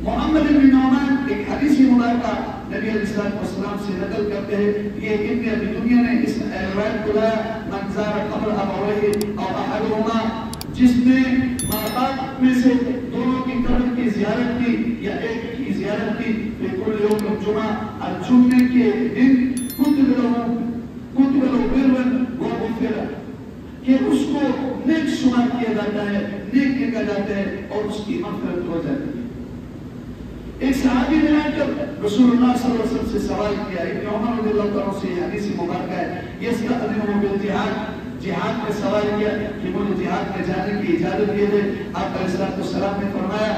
محمد بن نعمان ایک حدیث مبارکہ نبی علیہ السلام سے نقل کرتے ہیں، یہ ابن ابی دنیا نے اس روایت کو لایا، من زار قبر ابویہ او احدہما، جس نے ماں باپ میں سے دونوں کی قبر کی زیارت کی یا ایک کی زیارت کی، بالکل یوم الجمعہ، اور جمعے کے دن کتب لو برن وغفر، کہ اس کو نیک شمار کیا جاتا ہے، نیک کہا جاتا ہے اور اس کی مغفرت ہو جاتی ہے۔ ایک صحابی نے آ کر رسول اللہ صلی اللہ علیہ وسلم سے سوال کیا، ابن عمر رضی اللہ عنہ سے حدیث مبارکہ ہے، یستأذنہ بالجہاد، جہاد میں سوال کیا کہ مجھے جہاد میں جانے کی اجازت دے دے۔ آپ علیہ السلام نے فرمایا،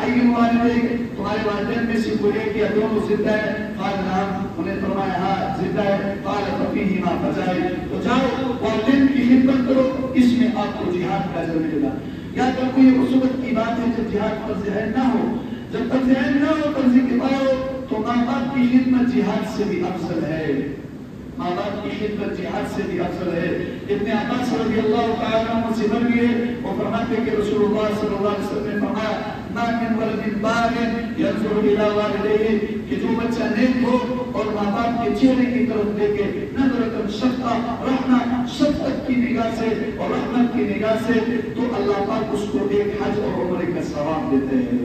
حی والدیک، تمہارے والدین میں سے کوئی ایک یا دونوں زندہ ہے؟ قال نعم، انہیں فرمایا ہاں زندہ ہے۔ قال ففیہما فجاہد، تو جاؤ والدین کی خدمت کرو، اس میں آپ کو جہاد کا اجر ملے گا۔ یا تو کوئی اس وقت کی بات ہے جب جہاد فرض عین نہ ہو، جب فرض عین نہ ہو، فرض کفایہ ہو، تو ماں باپ کی خدمت جہاد سے بھی افضل ہے، ماں باپ کی خدمت جہاد سے بھی افضل ہے۔ ابن عباس رضی اللہ تعالیٰ عنہ سے مروی ہے، وہ فرماتے ہیں کہ رسول اللہ صلی اللہ علیہ وسلم نے فرمایا، ما من ولد بار ينظر الى والديه، کہ جو بچہ نیک ہو اور ماں باپ کے چہرے کی طرف دیکھے، نظرۃ شفقہ، رحمت، شفقت کی نگاہ سے اور رحمت کی نگاہ سے، تو اللہ پاک اس کو ایک حج اور عمرے کا ثواب دیتے ہیں۔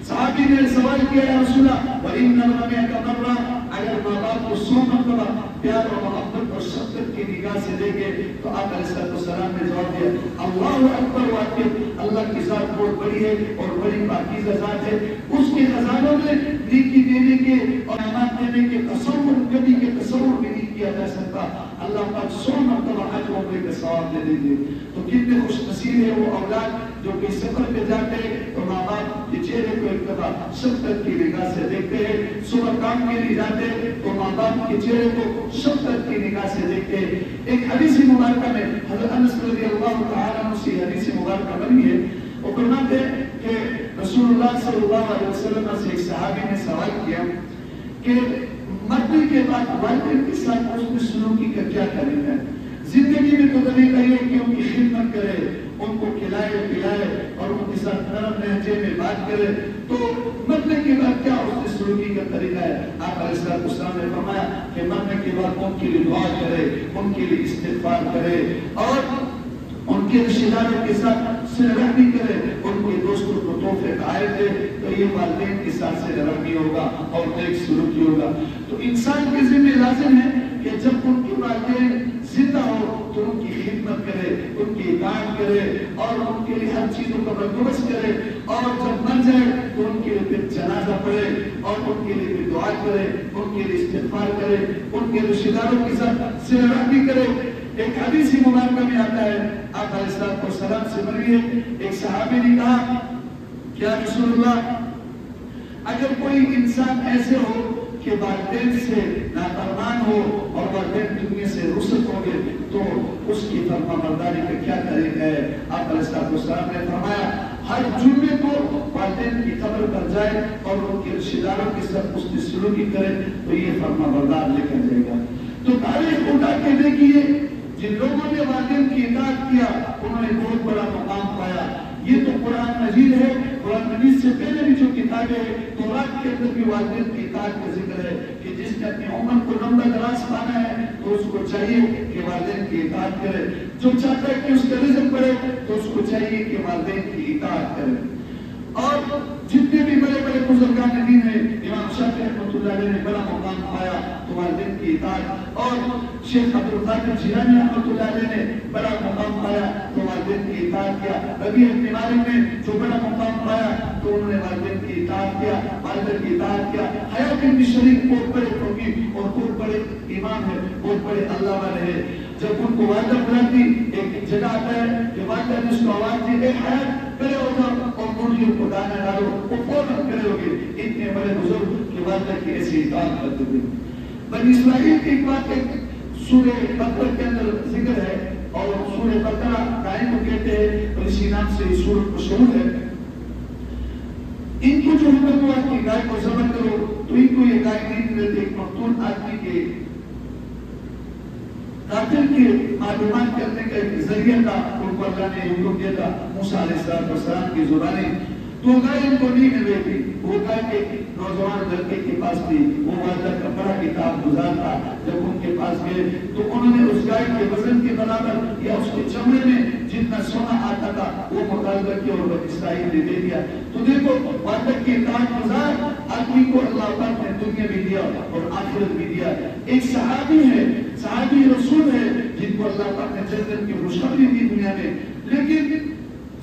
صحابی نے سوال کیا، یا رسول اللہ وَإِنَّ الرَّمِيَةَ مَرَّةً، اگر ماں باپ کو 100 مرتبہ پیار اور محبت اور شفقت کی نگاہ سے دیکھے، تو آپ علیہ السلام نے جواب دیا، اللہ اکبر واقف، اللہ کی ذات بہت بڑی ہے اور بڑی پاکیزہ ذات ہے، اس کے خزانوں میں نیکی دینے کے اور امان دینے کے تصور کبھی کے تصور بھی نہیں کیا جا سکتا۔ اللہ پاک 100 مرتبہ حج عمرے کا ثواب دے دیں گے۔ تو کتنے خوش نصیب ہے وہ اولاد جو کہ سفر پہ جاتے ہیں تو ماں باپ کے چہرے کو ایک دفعہ شفقت کی نگاہ سے دیکھتے ہیں، صبح کام کے لیے جاتے ہیں تو ماں باپ کے چہرے کو شفقت کی نگاہ سے دیکھتے ہیں۔ ایک حدیث مبارکہ میں حضرت انس رضی اللہ تعالیٰ عنہ سے حدیث مبارکہ بنی ہے، وہ فرماتے ہیں کہ رسول اللہ صلی اللہ علیہ وسلم سے ایک صحابی نے سوال کیا کہ مرنے کے بعد والدین کے ساتھ حسن سلوکی کا کیا طریقہ ہے؟ زندگی میں تو طریقہ یہ کہ ان کی خدمت کرے، ان کو کھلائے پلائے اور ان کے ساتھ نرم لہجے میں بات کرے، تو مرنے کے بعد کیا حسن سلوکی کا طریقہ ہے؟ آپ علیہ السلام نے فرمایا کہ مرنے کے بعد ان کے لیے دعا کرے، ان کے لیے استغفار کرے اور ان کے رشتہ داروں کے ساتھ صلہ رحمی کرے، ان کے دوستوں کو تحفے عائد دے، تو یہ والدین کے ساتھ صلہ رحمی ہوگا اور نیک سلوکی ہوگا۔ تو انسان کے ذمہ لازم ہے کہ جب ان کے والدین زندہ ہو تو ان کی خدمت کرے، ان کی اطاعت کرے اور ان کے لیے ہر چیزوں کا بندوبست کرے، اور جب مر جائے تو ان کے لیے پھر جنازہ پڑھے اور ان کے لیے پھر دعا کرے، ان کے لیے استغفار کرے، ان کے رشتہ داروں کے ساتھ صلہ رحمی کرے۔ ایک حدیث مبارکہ میں آتا ہے، آپ علیہ السلام سے مروی ہے، ایک صحابی نے کہا کہ یا رسول اللہ اگر کوئی انسان ایسے ہو کہ والدین سے نافرمان ہو اور والدین دنیا سے رخصت ہو گئے تو اس کی فرمانبرداری کا کیا طریقہ ہے؟ آپ علیہ السلام نے فرمایا ہر جمعے کو والدین کی قبر پر جائے اور ان کے رشتہ داروں کے ساتھ اس کی سلوکی کرے تو یہ فرمانبردار لے کر جائے گا۔ تو تاریخ اٹھا کے دیکھیے جن لوگوں نے والدین کی اطاعت کیا انہوں نے بہت بڑا مقام پایا۔ یہ تو قرآن مجید ہے، قرآن مجید سے پہلے بھی جو کتابیں ہیں تورات کے اندر بھی والدین کی اطاعت کا ذکر ہے کہ جس نے اپنی عمر کو لمبا دراز پانا ہے تو اس کو چاہیے کہ والدین کی اطاعت کرے، جو چاہتا ہے کہ اس کا رزق بڑھے تو اس کو چاہیے کہ والدین کی اطاعت کرے۔ اور جتنے بھی بڑے بڑے بزرگان دین ہیں، امام شافعی رحمۃ اللہ علیہ نے بڑا مقام پایا تو والدین کی اطاعت، اور شیخ عبد القادر جیلانی رحمۃ اللہ علیہ نے بڑا مقام پایا تو والدین کی اطاعت کیا۔ ربیع بن مالک نے جو بڑا مقام پایا تو انہوں نے والدین کی اطاعت کیا، والدین کی اطاعت کیا۔ حیات بن شریف بہت بڑے فقیہ اور بہت بڑے امام ہے، بہت بڑے اللہ والے ہیں۔ جب ان کو والدہ بلاتی ایک جگہ آتا ہے کہ والدہ نے اس کو آواز دی اے حیات کھڑے ہو جاؤ اور مرغیوں کو دانا ڈالو، وہ فوراً کھڑے ہو گئے۔ اتنے بڑے بزرگ کہ والدہ کی ایسی اطاعت کرتے تھے۔ بنی اسرائیل کی ایک بات ایک سورہ بقرہ کے اندر ذکر ہے اور سورہ بقرہ قائم کو کہتے ہیں اور اسی نام سے یہ سورہ مشہور ہے۔ ان کو جو حکم ہوا کہ گائے کو ذبح کرو تو ان کو یہ گائے نہیں ملتی، ایک مقتول آدمی کے قاتل کے معلومات کرنے کا ایک ذریعہ تھا، ان کو اللہ نے حکم دیا تھا موسیٰ علیہ السلام کی زبانیں۔ تو گائے ان کو نہیں ملے تھی. وہ گائے کے نوجوان لڑکے کے پاس تھی. وہ والدہ کا بڑا کتاب گزار تھا. جب ان کے پاس گئے تو انہوں نے اس گائے کے وزن کے برابر یا اس کے چمڑے میں جتنا سونا آتا تھا وہ مطالبہ کیا اور بنی اسرائیل نے دے دیا. تو دیکھو والدہ کی اطاعت گزار آدمی کو اللہ پاک نے دنیا بھی دیا اور آخرت بھی دیا. ایک صحابی ہے, صحابی رسول ہے, جن کو اللہ پاک نے جنت کی خوشخبری دی دنیا میں, لیکن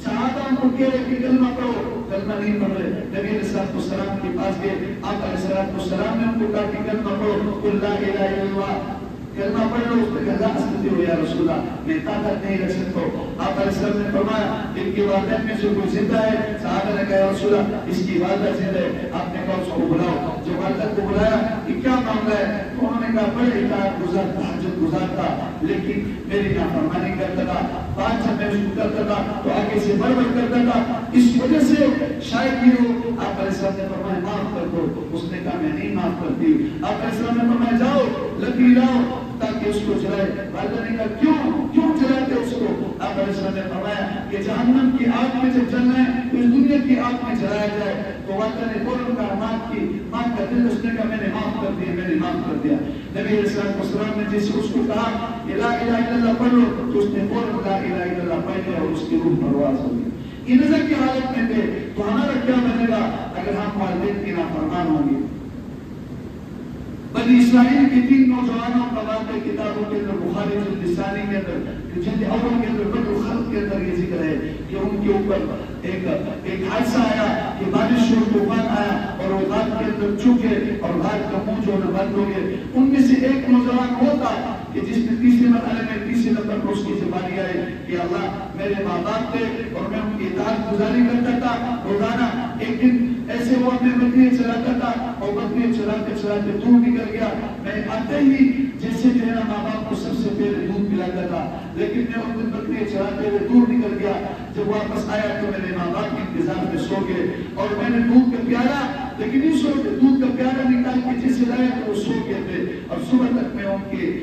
صحابہ کو کہہ رہے کہ کلمہ پڑھو, کلمہ نہیں پڑھ رہے. نبی علیہ السلام کے پاس گئے, آپ علیہ السلام نے ان کو کہا کہ کلمہ پڑھو, قل لا الہ الا اللہ, کلمہ پڑھ لو. اس نے کہا لا استطیع یا رسول اللہ, میں طاقت نہیں رکھ سکتا. آپ علیہ السلام نے فرمایا ان کے والدین میں سے کوئی زندہ ہے؟ صحابہ نے کہا یا رسول اللہ اس کی والدہ زندہ ہے. آپ نے کہا اس کو بلاؤ. جب والدہ کو بلایا کہ کیا معاملہ ہے, تو انہوں نے کہا بڑے اطاعت گزار تہجد گزار تھا, لیکن میری نافرمانی کرتا تھا, بات جب میں اس کو کرتا تھا تو آگے سے بڑبڑ کرتا تھا, اس وجہ سے شاید یہ ہو. آپ علیہ السلام نے فرمایا معاف کر دو. اس نے کہا میں نہیں معاف کرتی. آپ علیہ السلام نے فرمایا جاؤ لکڑی لاؤ تاکہ اس کو جلائے. والدہ نے کہا کیوں جلاتے اس کو؟ آپ علیہ السلام نے فرمایا کہ جہنم کی آگ میں جب جلنا ہے تو اس دنیا کی آگ میں جلایا جائے. تو والدہ نے فوراً کہا معاف کی, معاف کر دیا. اس نے کہا میں نے معاف کر دیا, میں نے معاف کر دیا. نبی علیہ السلام نے جیسے اس کو کہا لا الہ الا اللہ پڑھ لو, تو اس نے فوراً لا الہ الا اللہ پڑھ لیا اور اس کی روح پرواز ہو گئی. یہ نظر کی حالت میں تھے. تو ہمارا کیا بنے گا اگر ہم والدین کی نافرمان ہوں گے؟ بنی اسرائیل کی 3 نوجوانوں کا واقعہ کتابوں کے اندر, بخاری جلد ثانی کے اندر, جلد اول کے اندر, بدر الخلق کے اندر یہ ذکر ہے کہ ان کے اوپر ایک حادثہ آیا کہ بارش اور طوفان آیا اور وہ غار کے اندر چوکے اور غار کا منہ جو ہے بند ہو گئے. ان میں سے ایک نوجوان ہوتا کہ جس نے تیسرے مرحلے میں تیسرے نمبر پر اس کی زبانی آئی کہ اللہ میرے ماں باپ تھے اور میں ان کی اطاعت گزاری کرتا تھا روزانہ. ایک دن ایسے وہ اپنے بکریاں چلاتا تھا اور بکریاں چلاتے چلاتے دور نکل گیا. میں آتے ہی جیسے جو ہے نا ماں باپ کو سب سے پہلے دودھ پلاتا تھا, لیکن میں ان دن بکریاں چلاتے ہوئے دور نکل گیا. جب واپس آیا تو میرے ماں باپ کے انتظار میں سو گئے اور میں نے دودھ کا پیالہ, لیکن نہیں سو گئے, دودھ کا پیالہ نکال کے جیسے لایا تو وہ سو گئے تھے. اور صبح تک میں ان کی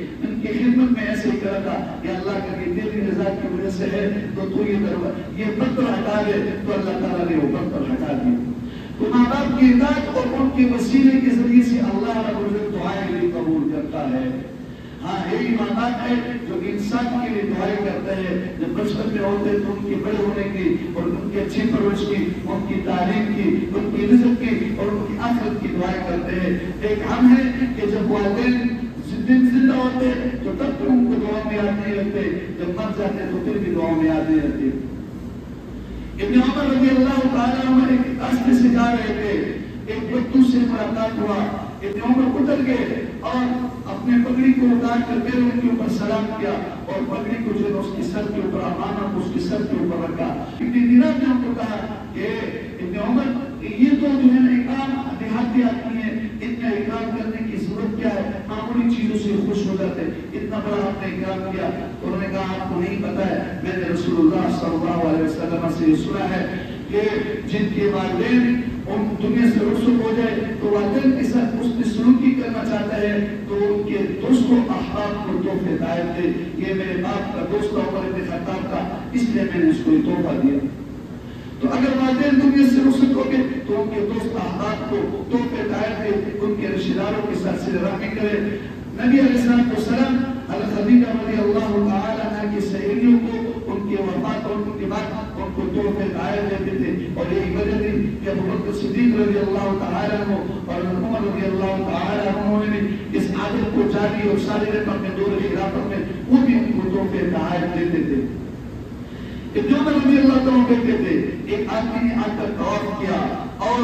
خدمت میں ایسے ہی کرا تھا کہ اللہ کا یہ تیری رضا کی وجہ سے ہے تو یہ پتھر ہٹا دے, تو اللہ تعالیٰ نے وہ پتھر ہٹا دیا. تو ماں باپ کی اطاعت اور ان کے وسیلے کے ذریعے سے اللہ رب العزت دعائیں بھی قبول کرتا ہے. ہاں یہی ماں باپ ہے جو انسان کے لیے دعائیں کرتے ہیں. جب بچپن میں ہوتے ہیں تو ان کے بڑے ہونے کی اور ان کی اچھی پرورش کی, ان کی تعلیم کی, ان کی رزق کی اور ان کی آخرت کی دعائیں کرتے ہیں. ایک ہم ہے کہ جب والدین زندہ ہوتے تو تب تک ان کو دعا میں یاد نہیں رکھتے, جب مر جاتے تو پھر بھی دعا میں یاد نہیں رکھتے. ابن عمر رضی اللہ تعالیٰ عنہ ایک راستے سے جا رہے تھے, ایک بدو سے ملاقات ہوا. ابن عمر اتر گئے اور اپنے پگڑی کو اتار کر پھر ان کے اوپر سلام کیا اور پگڑی کو جو اس کے سر کے اوپر امانت اس کے سر کے اوپر رکھا. ابن دینار نے ان کو کہا کہ ابن عمر یہ تو جو ہے نا اکرام دیہاتی آدمی ہے, اتنا اکرام کرنے کی ضرورت کیا ہے, معمولی چیزوں سے خوش ہو جاتے, اتنا بڑا آپ نے اکرام کیا. انہوں نے کہا آپ کو نہیں پتا ہے, میں نے رسول اللہ صلی اللہ علیہ وسلم سے یہ سنا ہے کہ جن کے والدین ان دنیا سے رخصت ہو جائے تو والدین کے ساتھ اس نے سلوکی کرنا چاہتا ہے تو ان کے دوست و احباب کو تحفے دائر دے. یہ میرے باپ کا دوست عمر بن خطاب کا, اس لیے میں نے اس کو یہ تحفہ دیا. تو اگر والدین دنیا سے رخصت ہو گئے تو ان کے دوست احباب کو تحفے دائر دے, ان کے رشتہ داروں کے ساتھ صلہ رحمی کرے. نبی علیہ السلام خدیجہ رضی اللہ تعالیٰ عنہ کی سہیلیوں کو ان کے وفات اور ان کے بعد ان کو تحفے دائر دیتے تھے. اور یہی وجہ تھی کہ ابو بکر صدیق رضی اللہ تعالیٰ عنہ اور عمر رضی اللہ تعالیٰ عنہ نے اس عادت کو جاری اور ساری رقم میں دور خلافت میں وہ بھی ان کو تحفے دائر دیتے تھے. ابن عمر رضی اللہ تعالیٰ کہتے تھے ایک آدمی نے آ کر طواف کیا اور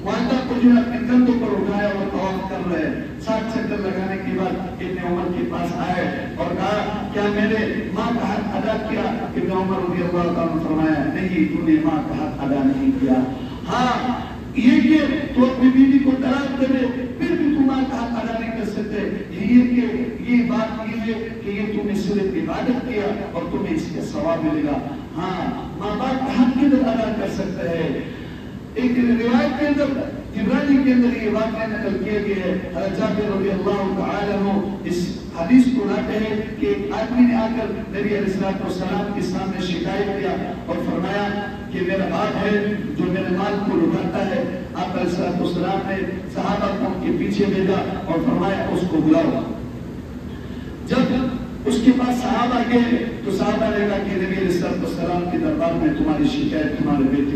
والدہ کو جو ہے اپنے کندھوں پر اٹھایا اور طواف کر رہے. 7 چکر لگانے کے بعد ابن عمر کے پاس آئے اور کہا کیا میں نے ماں کا حق ادا کیا؟ ابن عمر رضی اللہ تعالیٰ نے فرمایا نہیں, تو نے ماں کا حق ادا نہیں کیا. ہاں یہ کہ تو اپنی بیوی کو طلاق دے دے پھر بھی تم ماں کا حق ادا نہیں کر سکتے. یہ بات یہ ہے کہ یہ تم نے صرف عبادت کیا اور تمہیں اس کا ثواب ملے گا. ہاں ماں باپ کا حق کدھر ادا کر سکتے ہیں. ایک روایت کے اندر جبرانی کے اندر یہ واقعہ نقل کیا گیا ہے. حضرت جابر رضی اللہ تعالیٰ عنہ اس حدیث کو لاتے ہیں کہ ایک آدمی نے آ کر نبی علیہ السلام کے سامنے شکایت کیا اور فرمایا کہ میرا باپ ہے جو میرے مال کو لٹاتا ہے. آپ علیہ السلام نے صحابہ کو ان کے پیچھے بھیجا اور فرمایا اس کو بلاؤ. جب اس کے پاس صحابہ گئے تو صحابہ نے کہا کہ نبی علیہ السلام کے دربار میں تمہاری شکایت تمہارے بیٹے